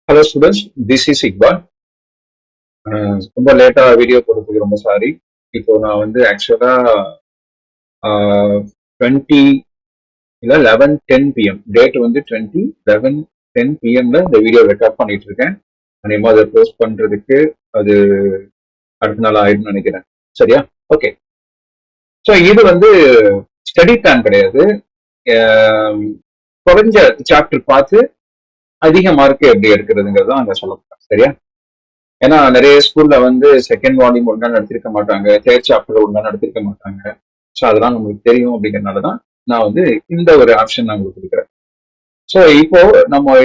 Hello students, this is Iqbal. ரொம்ப லேட்டா video போடுறதுக்கு ரொம்ப சாரி. இப்போ நான் வந்து ஆக்சுவலா 20 இல்ல 11:10 PM டேட் வந்து 20:11:10 PMல இந்த வீடியோ ரெக்கார்ட் பண்ணிட்டு இருக்கேன். அநேகமா அதை போஸ்ட் பண்றதுக்கு அது அடுத்த நாள் ஆயிடும்னு நினைக்கிறேன். சரியா? ஓகே. ஸோ இது வந்து ஸ்டடி பிளான் கிடையாது. குறைஞ்ச சாப்டர் பார்த்து அதிக மார்க் எப்படி எடுக்கிறதுங்கிறது தான் அங்க சொல்லப்பட்டேன். சரியா? ஏன்னா நிறைய ஸ்கூல்ல வந்து செகண்ட் வால்யூம் ஒழுங்கா நடத்திருக்க மாட்டாங்க, தேர்ட் சாப்டர் ஒழுங்கா நடத்திருக்க மாட்டாங்க. ஸோ அதெல்லாம் நம்மளுக்கு தெரியும் அப்படிங்கிறதுனாலதான் நான் வந்து இந்த ஒரு ஆப்ஷன் நான் உங்களுக்கு கொடுக்குறேன். ஸோ இப்போ நம்ம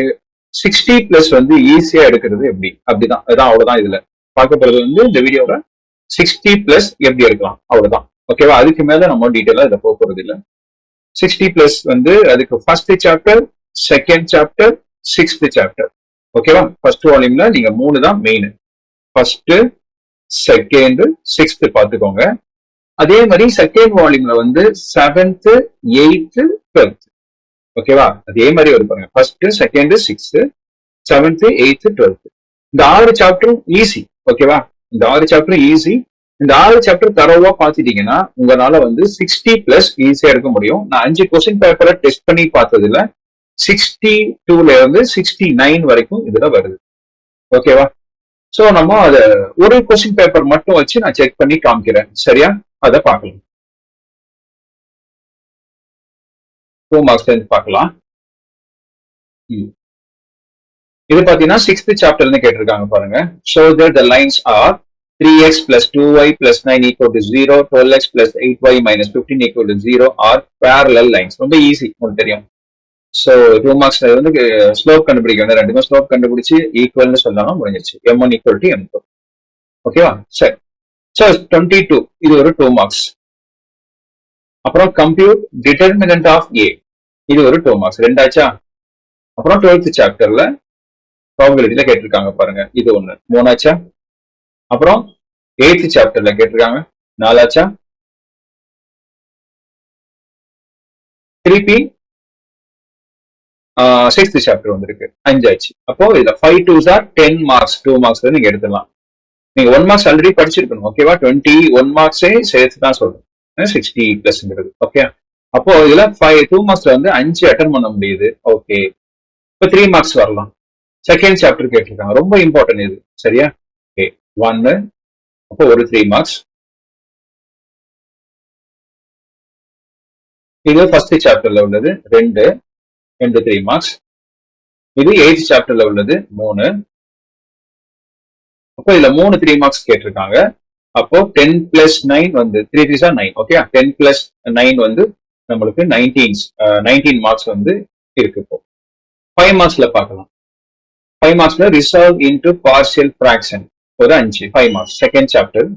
60+ வந்து ஈஸியா எடுக்கிறது எப்படி அப்படிதான், அதான் அவ்வளவுதான். இதுல பார்க்க போறது வந்து இந்த வீடியோல 60+ எப்படி எடுக்கலாம் அவ்வளவுதான். ஓகேவா? அதுக்கு மேல நம்ம டீட்டெயிலா இதை போக போறது இல்லை. 60+ வந்து அதுக்கு first chapter, second chapter, 6th chapter. ஓகேவா? ஃபர்ஸ்ட் வால்யூம்ல நீங்க 3 தான் மெயின். ஃபர்ஸ்ட், செகண்ட், 6th பாத்துக்கோங்க. அதே மாதிரி செகண்ட் வால்யூம்ல வந்து 7th, 8th, 12th. ஓகேவா? அதே மாதிரி ஒரு பாருங்க, first, second, 6th, 7th, 8th, 12th. இந்த 6 சாப்டரும் ஈஸி. ஓகேவா? இந்த 6 சாப்டர் ஈஸி. இந்த 6 சாப்டர் தரவா பாத்துட்டீங்கன்னா உங்களால வந்து 60+ ஈஸியா எடுக்க முடியும். நான் 5 கொஸ்டின் பேப்பரை டெஸ்ட் பண்ணி பார்த்ததுல 62ல இருந்து 69 வரைக்கும் இதுல வருது. ஓகேவா? சோ நம்ம அத ஒரு கொஸ்டின் பேப்பர் மட்டும் வச்சு நான் செக் பண்ணி காமிக்கிறேன். சரியா? அதை பார்க்கலாம். 2 மார்க்ஸ் பார்க்கலாம். இது பாத்தீங்கன்னா 6th சாப்டர்னு கேட்டிருக்காங்க பாருங்க. So that the lines are 3x plus 2y plus 9 equal to 0, 12x plus 8y minus 15 equal to 0 are parallel lines. ரொம்ப ஈஸி, உங்களுக்கு தெரியும். ஸோ 2 மார்க்ஸ் வந்து ஸ்லோப் கண்டுபிடிக்கணும். ரெண்டுமே ஸ்லோப் கண்டுபிடிச்சு ஈக்குவல்னு சொல்லாம முடிஞ்சிருச்சு. M1 equal to M2. ஓகேவா? சரி. ஸோ 22 இது ஒரு 2 மார்க்ஸ். அப்புறம் கம்ப்யூட் டிட்டர்மினன்ட் ஆஃப் A இது ஒரு 2 மார்க்ஸ். ரெண்டாச்சா? அப்புறம் 12th சாப்டர்ல ப்ராபபிலிட்டியில கேட்டிருக்காங்க பாருங்க, இது ஒண்ணு. 3ஆச்சா? அப்புறம் 8th சாப்டர்ல கேட்டிருக்காங்க, 4ஆச்சா? திருப்பி 6th சாப்டர் வந்திருக்கு, 5ஆச்சு. அப்போ இதுல 5 2s are 10 மார்க்ஸ். 2 மார்க்ஸ் நீங்க எடுத்துடலாம். நீங்க 1 மார்க்ஸ் ஆல்ரெடி படிச்சிருக்கணும். ஓகேவா? 21 மார்க்ஸே சேர்த்து தான் சொல்றேன் 60+ங்கிறது. ஓகே. அப்போ இதுல 2 மார்க்ஸ்ல வந்து 5 அட்டன் பண்ண முடியுது. ஓகே. இப்போ 3 மார்க்ஸ் வரலாம். செகண்ட் சாப்டர் கேட்டிருக்காங்க, ரொம்ப இம்பார்ட்டன்ட் இது. சரியா? ஓகே. 1, அப்போ ஒரு 3 மார்க்ஸ். இது ஃபர்ஸ்ட் சாப்டர்ல உள்ளது 2, 3 மார்க்ஸ். இது 8th சாப்டர்ல உள்ளது 3. அப்போ இதுல 3 மார்க்ஸ் கேட்டிருக்காங்க. அப்போ 10 + 9 வந்து 3 3s are 9. ஓகே. 10 + 9 வந்து நம்மளுக்கு 19 மார்க்ஸ் வந்து இருக்கு. இப்போ 5 மார்க்ஸ்ல பார்க்கலாம். 5 மார்க்ஸ்ல ரிசால்வ் இன்டு பார்ஷியல் ஃபிராக்ஷன் ஒரு 5, 5 மார்க்ஸ். Second chapter.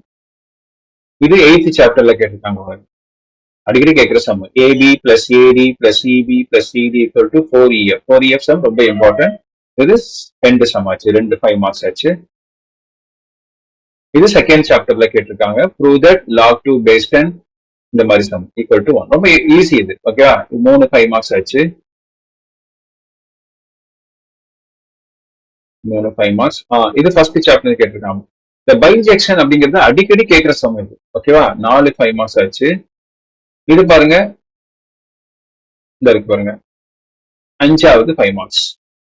இது 8th சாப்டர்ல கேட்டிருக்காங்க. அடிக்கடி கேட்கிற some. AB plus AD plus EB plus CD equal to 4EF. 4EF sum ரொம்ப இம்பார்ட்டன்ட். இது 2 சம் ஆச்சு. 2 5 மார்க்ஸ் ஆச்சு. இது செகண்ட் சாப்டர்ல கேட்டிருக்காங்க. Prove that log 2 based on இந்த மாதிரி சம் equal to 1. ரொம்ப ஈஸி இது. ஓகேவா? 3 5 மார்க்ஸ் ஆச்சு. 3 5 மார்க்ஸ். இது ஃபர்ஸ்ட் சாப்டர் கேட்டிருக்காங்க. இந்த பைஜெக்ஷன் அப்படிங்கிறது அடிக்கடி கேட்கிற சம் இது. ஓகேவா? 4 5 மார்க்ஸ் ஆச்சு. இது பாருங்க, இந்த இருக்கு பாருங்க, 5வது 5 மார்க்ஸ்.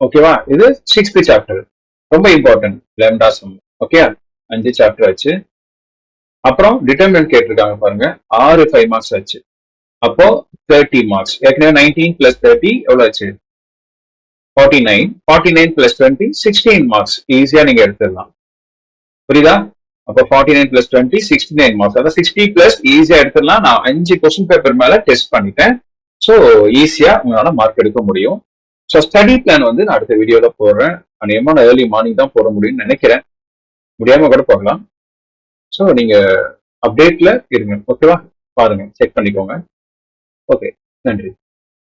ஓகேவா? இது 6th சாப்டர், ரொம்ப important. Lambda sum. Okay. 5 chapter ஆச்சு. அப்புறம் டிட்டர்மினன்ட் கேட்டிருக்காங்க பாருங்க, 6 5 மார்க்ஸ் ஆச்சு. அப்போ 30 மார்க்ஸ். ஏற்கனவே 19 + 30 எவ்வளவு ஆச்சு? 49. 49 + 20 16 மார்க்ஸ். ஈஸியா நீங்க எடுத்துடலாம். புரியுதா? அப்போ 49 + 20 69 மார்க்ஸ். அதாவது 60+ ஈஸியா எடுத்துடலாம். நான் 5 கொஸ்டின் பேப்பர் மேல டெஸ்ட் பண்ணிட்டேன். ஸோ ஈஸியா உங்களால மார்க் எடுக்க முடியும். ஸோ ஸ்டடி பிளான் வந்து நான் அடுத்த வீடியோல போடுறேன். அநேகமா நான் ஏர்லி மார்னிங் தான் போட முடியும்னு நினைக்கிறேன். முடியாம கூட போகலாம். ஸோ நீங்க அப்டேட்ல இருங்க. ஓகேவா? பாருங்க, செக் பண்ணிக்கோங்க. ஓகே, நன்றி.